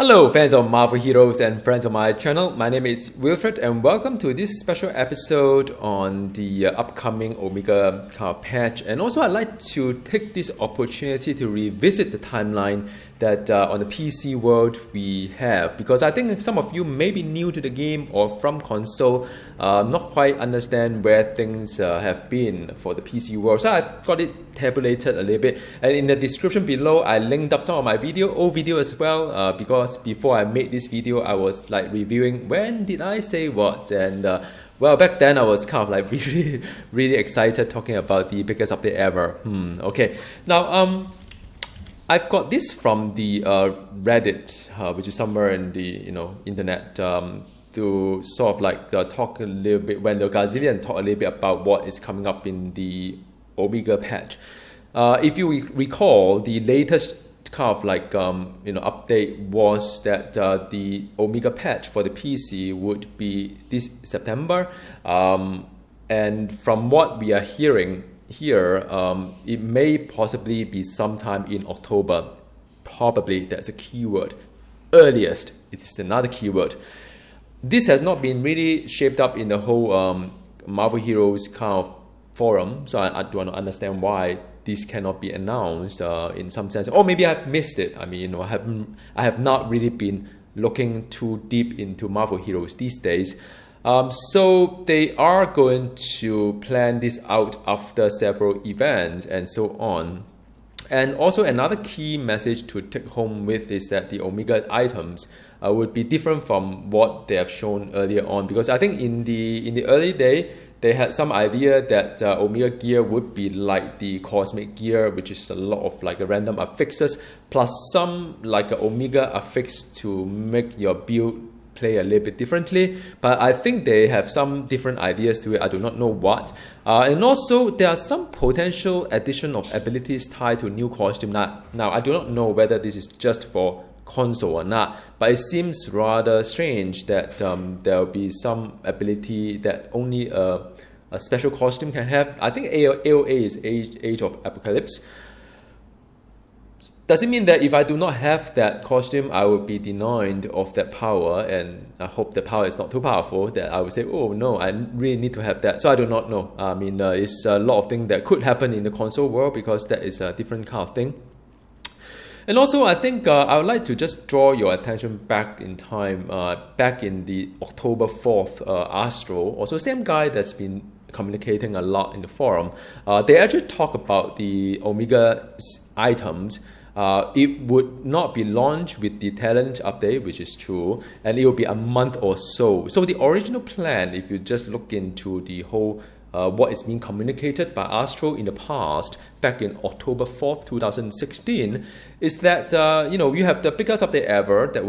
Hello fans of Marvel Heroes and friends of my channel, my name is Wilfred and welcome to this special episode on the upcoming Omega card patch. And also I'd like to take this opportunity to revisit the timeline that on the PC world we have, because I think some of you may be new to the game or from console, not quite understand where things have been for the PC world. So I've got it tabulated a little bit, and in the description below I linked up some of my old video as well, because before I made this video I was like reviewing when did I say what, and well, back then I was kind of like really excited talking about the biggest update ever. Okay, now I've got this from the Reddit, which is somewhere in the internet, to sort of like talk a little bit, when the Gazillion talk a little bit about what is coming up in the Omega patch. If you recall, the latest kind of like update was that the Omega patch for the PC would be this September, and from what we are hearing here, it may possibly be sometime in October. Probably, that's a keyword. Earliest, it's another keyword. This has not been really shaped up in the whole Marvel Heroes kind of forum, so I don't understand why this cannot be announced in some sense. Or maybe I've missed it. I mean, I have not really been looking too deep into Marvel Heroes these days. So they are going to plan this out after several events and so on. And also another key message to take home with is that the Omega items would be different from what they have shown earlier on, because I think in the early day they had some idea that Omega gear would be like the Cosmic gear, which is a lot of like a random affixes plus some like a Omega affix to make your build play a little bit differently. But I think they have some different ideas to it. I do not know what. And also there are some potential addition of abilities tied to new costume. Now I do not know whether this is just for console or not, but it seems rather strange that there will be some ability that only a special costume can have. I think AOA is Age of Apocalypse. Does it mean that if I do not have that costume, I will be denied of that power? And I hope the power is not too powerful that I will say, oh no, I really need to have that. So I do not know. I mean, it's a lot of things that could happen in the console world, because that is a different kind of thing. And also, I think I would like to just draw your attention back in time, back in the October 4th Astro, also same guy that's been communicating a lot in the forum. They actually talk about the Omega items. It would not be launched with the talent update, which is true, and it will be a month or so. So the original plan, if you just look into the whole what is being communicated by Astro in the past, back in October 4th, 2016, is that you have the biggest update ever that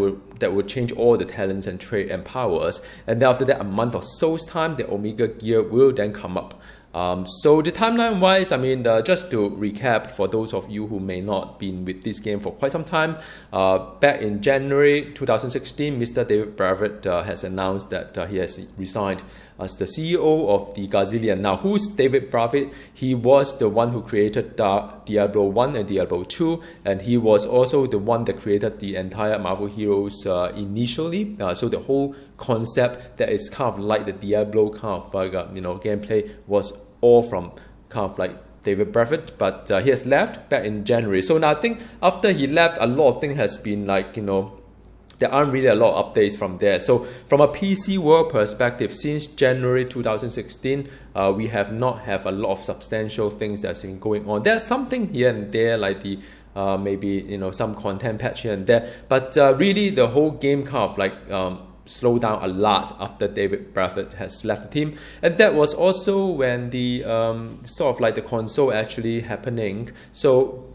will change all the talents and trait and powers, and then after that, a month or so's time, the Omega gear will then come up. So the timeline wise, I mean, just to recap for those of you who may not been with this game for quite some time, back in January 2016, Mr. David Brevik has announced that he has resigned as the CEO of the Gazillion. Now, who's David Brevik? He was the one who created Diablo 1 and Diablo 2, and he was also the one that created the entire Marvel Heroes initially. So the whole concept that is kind of like the Diablo kind of gameplay was all from kind of like David Brevik, but he has left back in January. So now I think after he left, a lot of things has been like, there aren't really a lot of updates from there. So from a PC world perspective, since January 2016, we have not have a lot of substantial things that's been going on. There's something here and there, like the maybe some content patch here and there, but really the whole game kind of like slow down a lot after David Brevik has left the team. And that was also when the sort of like the console actually happening. So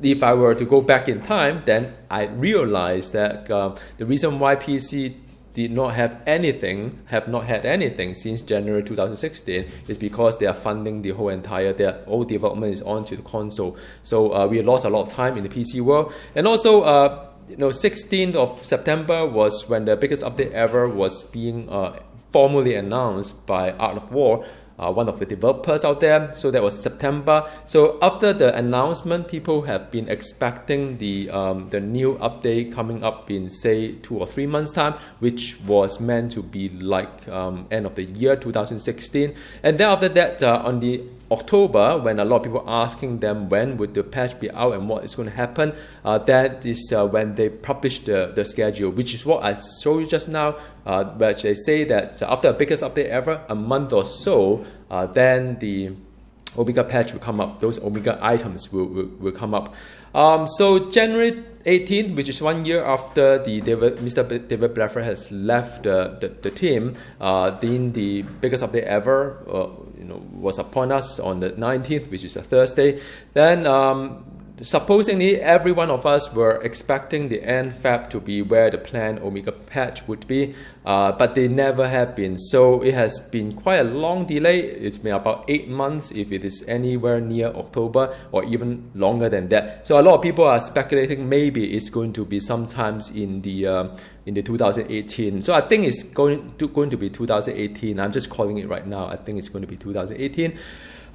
if I were to go back in time, then I realized that the reason why PC did not have anything, have not had anything since January 2016 is because they are funding the whole entire, their whole development is onto the console. So we lost a lot of time in the PC world. And also 16th of September was when the biggest update ever was being formally announced by Art of War. one of the developers out there. So that was September. So after the announcement, people have been expecting the new update coming up in say 2 or 3 months time, which was meant to be like end of the year 2016. And then after that, on the October, when a lot of people are asking them when would the patch be out and what is going to happen, that is when they publish the schedule, which is what I showed you just now, which they say that after the biggest update ever, a month or so, then the Omega patch will come up, those Omega items will come up. So January 18th, which is 1 year after Mr. David Brevik has left the team, then the biggest update ever was upon us on the 19th, which is a Thursday. Then supposedly every one of us were expecting the end Feb to be where the planned Omega patch would be, but they never have been. So it has been quite a long delay. It's been about 8 months if it is anywhere near October, or even longer than that. So a lot of people are speculating maybe it's going to be sometimes in the 2018. So I think it's going to be 2018. I'm just calling it right now. I think it's going to be 2018.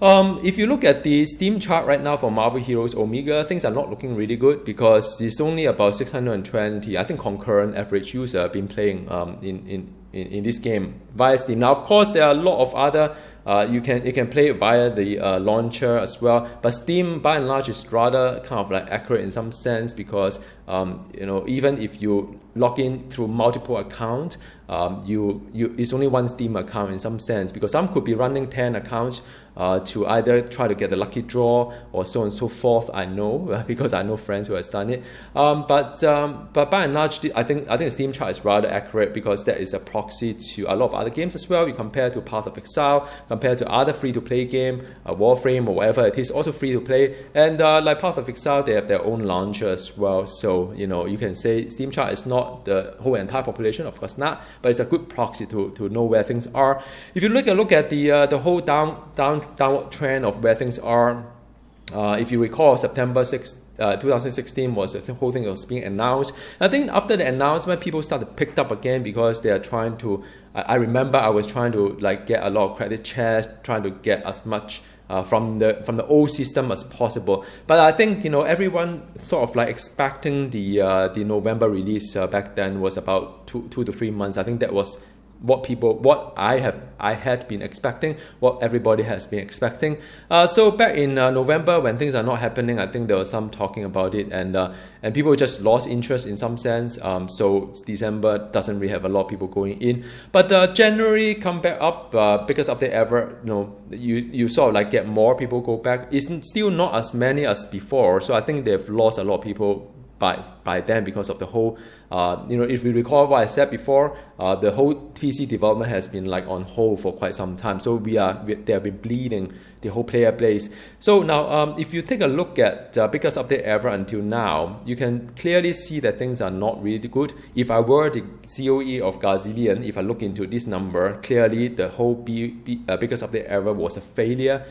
If you look at the Steam chart right now for Marvel Heroes Omega, things are not looking really good because it's only about 620, I think, concurrent average user been playing in this game via Steam. Now, of course, there are a lot of other you can play it via the launcher as well, but Steam by and large is rather kind of like accurate in some sense because even if you log in through multiple accounts, it's only one Steam account in some sense, because some could be running 10 accounts to either try to get the lucky draw or so on and so forth. I know because I know friends who has done it. But by and large, I think the Steam chart is rather accurate because that is a proxy to a lot of other games as well. You compare to Path of Exile, compare to other free-to-play game, Warframe or whatever it is, also free-to-play. And like Path of Exile, they have their own launcher as well. So you can say Steam chart is not the whole entire population, of course not, but it's a good proxy to know where things are. If you look at the whole downward trend of where things are, if you recall, September 6th, 2016 was the whole thing was being announced. I think after the announcement, people started picked up again because they are trying to. I remember I was trying to get a lot of credit checks, trying to get as much from the old system as possible. But I think everyone sort of expecting the November release back then was about 2 to 3 months. I think that was what I had been expecting, what everybody has been expecting. So back in November, when things are not happening, I think there was some talking about it, and people just lost interest in some sense. So December doesn't really have a lot of people going in, but January come back up, biggest update ever. You sort of get more people go back. It's still not as many as before, so I think they've lost a lot of people by then because of the whole, if you recall what I said before, the whole PC development has been on hold for quite some time. So they have been bleeding the whole player base. So now, if you take a look at biggest update ever until now, you can clearly see that things are not really good. If I were the COE of Gazillion, if I look into this number, clearly the whole biggest update ever was a failure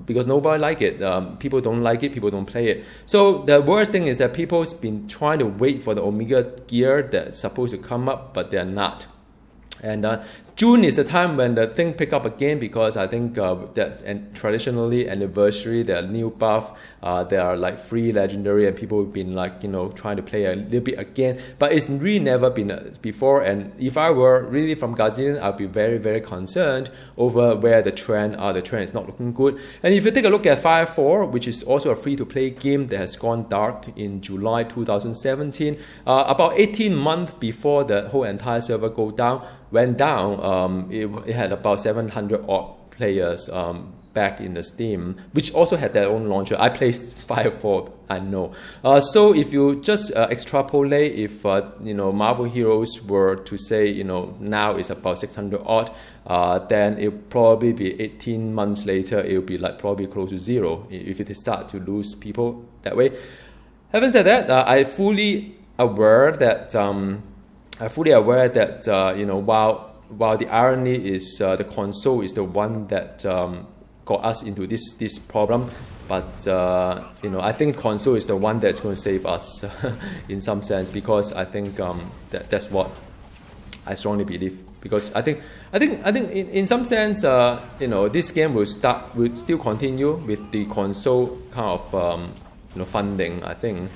because nobody like it. People don't like it. People don't play it. So the worst thing is that people's been trying to wait for the Omega gear that's supposed to come up, but they're not. And June is the time when the thing pick up again, because I think that's traditionally anniversary, there are new buff, there are free legendary, and people have been trying to play a little bit again, but it's really never been before. And if I were really from Gazillion, I'd be very, very concerned over where the trend are. The trend is not looking good. And if you take a look at Fire 4, which is also a free-to-play game that has gone dark in July 2017, about 18 months before the whole entire server went down, it had about 700 odd players back in the Steam, which also had their own launcher. I played Fire 4, I know. So if you just extrapolate, if Marvel Heroes were to say now it's about 600 odd, then it'll probably be 18 months later, it'll be probably close to zero if it start to lose people that way. Having said that, I'm fully aware that while the irony is the console is the one that got us into this problem, but I think console is the one that's going to save us in some sense, because I think that's what I strongly believe. because I think in some sense, you know, this game will still continue with the console kind of you know, funding. I think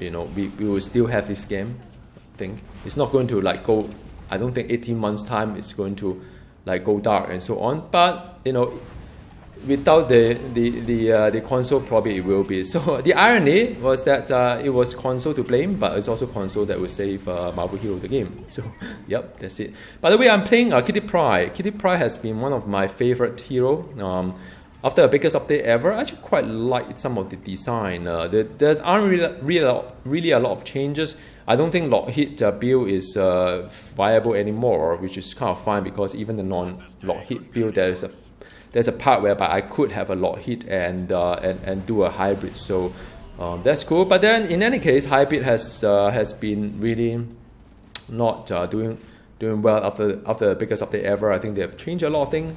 you know, we will still have this game. I think it's not going to like go. I don't think 18 months time it's going to like go dark and so on. But you know, without the console, probably it will be. So the irony was that it was console to blame, but it's also console that will save Marvel Hero the game. So yep, that's it. By the way, I'm playing Kitty Pryde. Kitty Pryde has been one of my favorite hero. After the biggest update ever, I actually quite liked some of the design. There aren't really a lot of changes. I don't think lock-hit build is viable anymore, which is kind of fine because even the non-lock-hit build, there's a part whereby I could have a lock-hit and do a hybrid. So that's cool. But then in any case, hybrid has been really not doing well after the biggest update ever. I think they have changed a lot of things.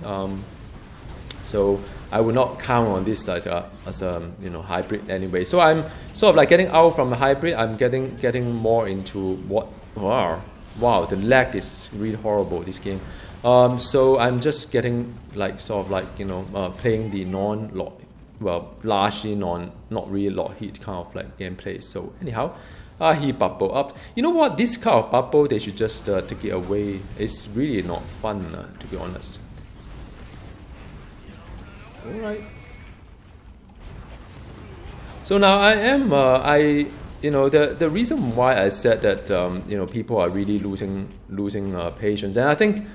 So I would not count on this as a you know, hybrid anyway. So I'm sort of like getting out from the hybrid. I'm getting more into what wow, the lag is really horrible this game. So I'm just getting like sort of like, you know, playing the non-lock, well, largely not really lock-hit kind of like gameplay. So anyhow, he bubble up. You know what? This kind of bubble, they should just take it away. It's really not fun, to be honest. Alright. So now I am, you know, the reason why I said that, you know, people are really losing patience, and I think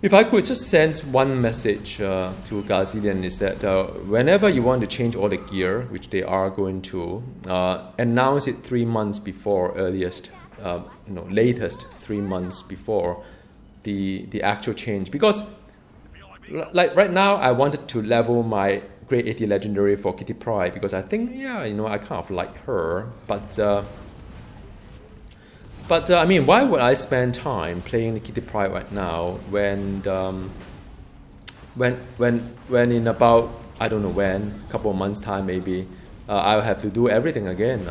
if I could just send one message to Gazillion is that whenever you want to change all the gear, which they are going to, announce it 3 months before earliest, you know, latest 3 months before the actual change, because like right now, I wanted to level my grade 80 legendary for Kitty Pryde because I think, yeah, you know, I kind of like her. But I mean, why would I spend time playing the Kitty Pryde right now when in about, I don't know when, a couple of months time maybe, I'll have to do everything again.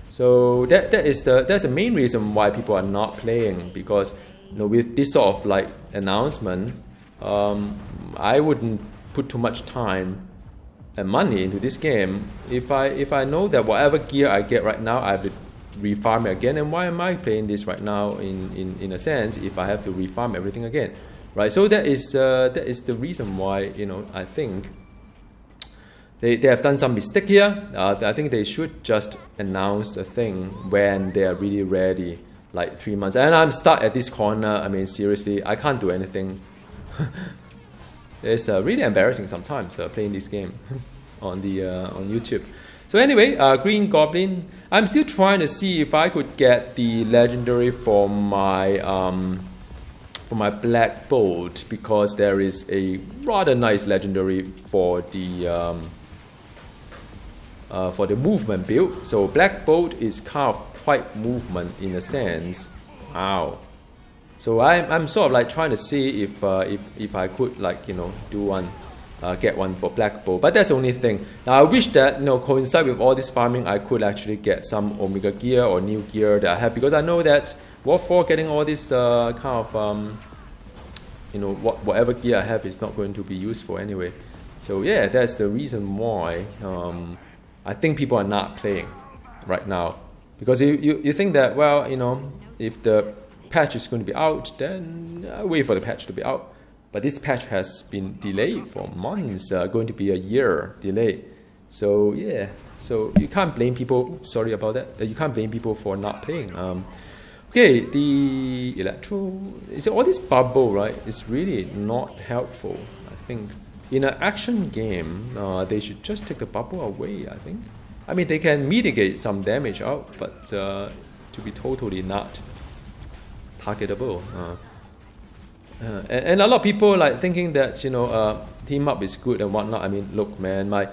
So that's the main reason why people are not playing, because you know, with this sort of like announcement, I wouldn't put too much time and money into this game if I know that whatever gear I get right now, I have to refarm it again. And why am I playing this right now in a sense if I have to refarm everything again, right? So that is the reason why, you know, I think they have done some mistake here. I think they should just announce the thing when they are really ready. Like 3 months, and I'm stuck at this corner. I mean, seriously, I can't do anything. It's really embarrassing sometimes playing this game on YouTube. So anyway, Green Goblin. I'm still trying to see if I could get the legendary for my Black Bolt, because there is a rather nice legendary for the movement build. So Black Bolt is kind of quite movement in a sense. Wow. So I'm sort of like trying to see if I could, like, you know, do one, get one for Black Bolt. But that's the only thing. Now I wish that, you know, coincide with all this farming, I could actually get some Omega gear or new gear that I have, because I know that War 4 getting all this kind of you know, whatever gear I have is not going to be useful anyway. So yeah, that's the reason why I think people are not playing right now. Because you think that, well, you know, if the patch is going to be out, then wait for the patch to be out. But this patch has been delayed for months, going to be a year delay. So yeah, so you can't blame people, sorry about that, you can't blame people for not playing. Okay, the Electro, is all this bubble, right? It's really not helpful, I think. In an action game, they should just take the bubble away, I think. I mean, they can mitigate some damage out, but to be totally not targetable. And a lot of people like thinking that, you know, team up is good and whatnot. I mean, look, man, my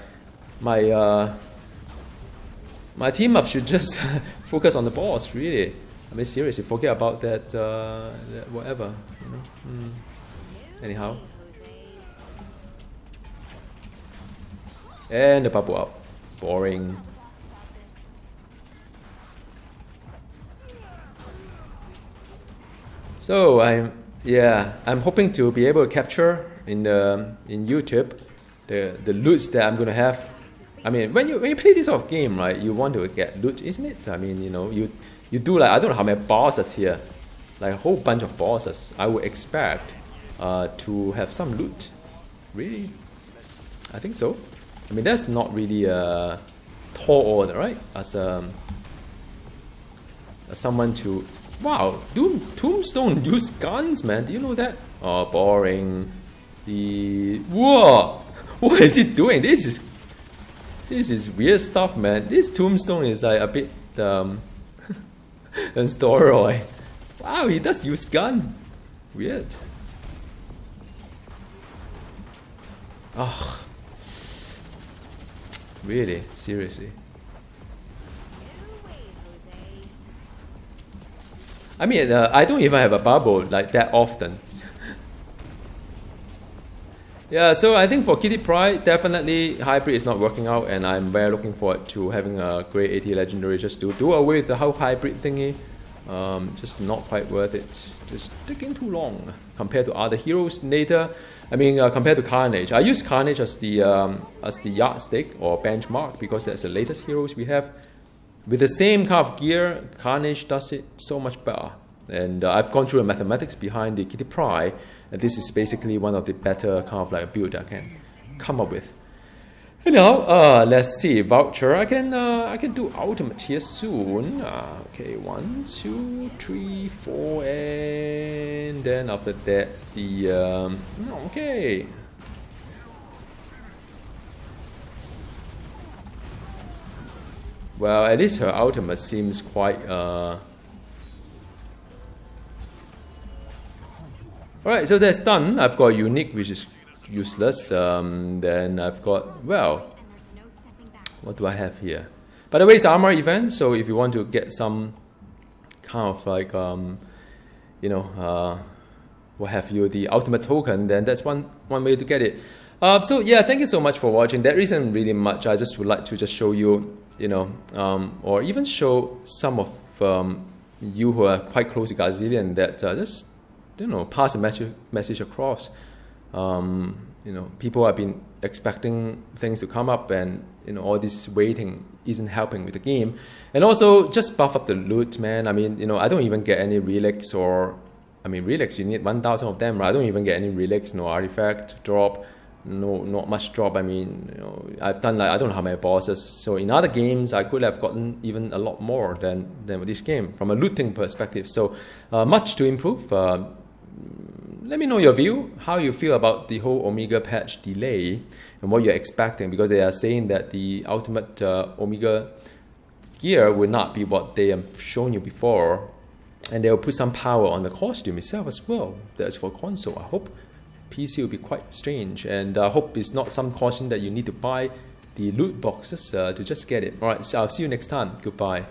team up should just focus on the boss, really. I mean, seriously, forget about that, whatever, you know. Anyhow. And the bubble up. Boring. So I'm hoping to be able to capture in YouTube the loots that I'm gonna have. I mean, when you play this sort of game, right, you want to get loot, isn't it? I mean, you know, you do like, I don't know how many bosses here, like a whole bunch of bosses. I would expect to have some loot. Really, I think so. I mean, that's not really a tall order, right? As someone to, wow, Tombstone use guns, man. Do you know that? Oh, boring. Whoa, what is he doing? This is weird stuff, man. This Tombstone is like a bit steroid. Wow, he does use gun. Weird. Oh, really? Seriously? I mean, I don't even have a bubble like that often. Yeah, so I think for Kitty Pryde, definitely hybrid is not working out, and I'm very looking forward to having a great 80 legendary just to do away with the whole hybrid thingy. Just not quite worth it. Just taking too long compared to other heroes later. I mean, compared to Carnage, I use Carnage as the yardstick or benchmark because that's the latest heroes we have. With the same kind of gear, Carnage does it so much better. And I've gone through the mathematics behind the Kitty Pryde, and this is basically one of the better kind of like build I can come up with. Anyhow, let's see, voucher. I can do ultimate here soon. Okay, 1, 2, 3, 4, and then after that the okay. Well, at least her ultimate seems quite Alright, so that's done. I've got unique, which is useless. Then I've got, well, what do I have here? By the way, it's armor event, so if you want to get some kind of like you know, what have you, the ultimate token, then that's one way to get it. So yeah, thank you so much for watching. There isn't really much. I just would like to just show you, you know, or even show some of you who are quite close to Gazillion that just, you know, pass the message across. You know, people have been expecting things to come up, and you know, all this waiting isn't helping with the game. And also, just buff up the loot, man. I mean, you know, I don't even get any relics, or I mean, relics, you need 1,000 of them, right? I don't even get any relics, no artifact drop, not much drop. I mean, you know, I've done like, I don't know how many bosses. So in other games, I could have gotten even a lot more than with this game from a looting perspective. So much to improve. Let me know your view, how you feel about the whole Omega patch delay and what you're expecting, because they are saying that the ultimate Omega gear will not be what they have shown you before, and they'll put some power on the costume itself as well. That's for console. I hope PC will be quite strange, and I hope it's not some costume that you need to buy the loot boxes to just get it. Alright, so I'll see you next time. Goodbye.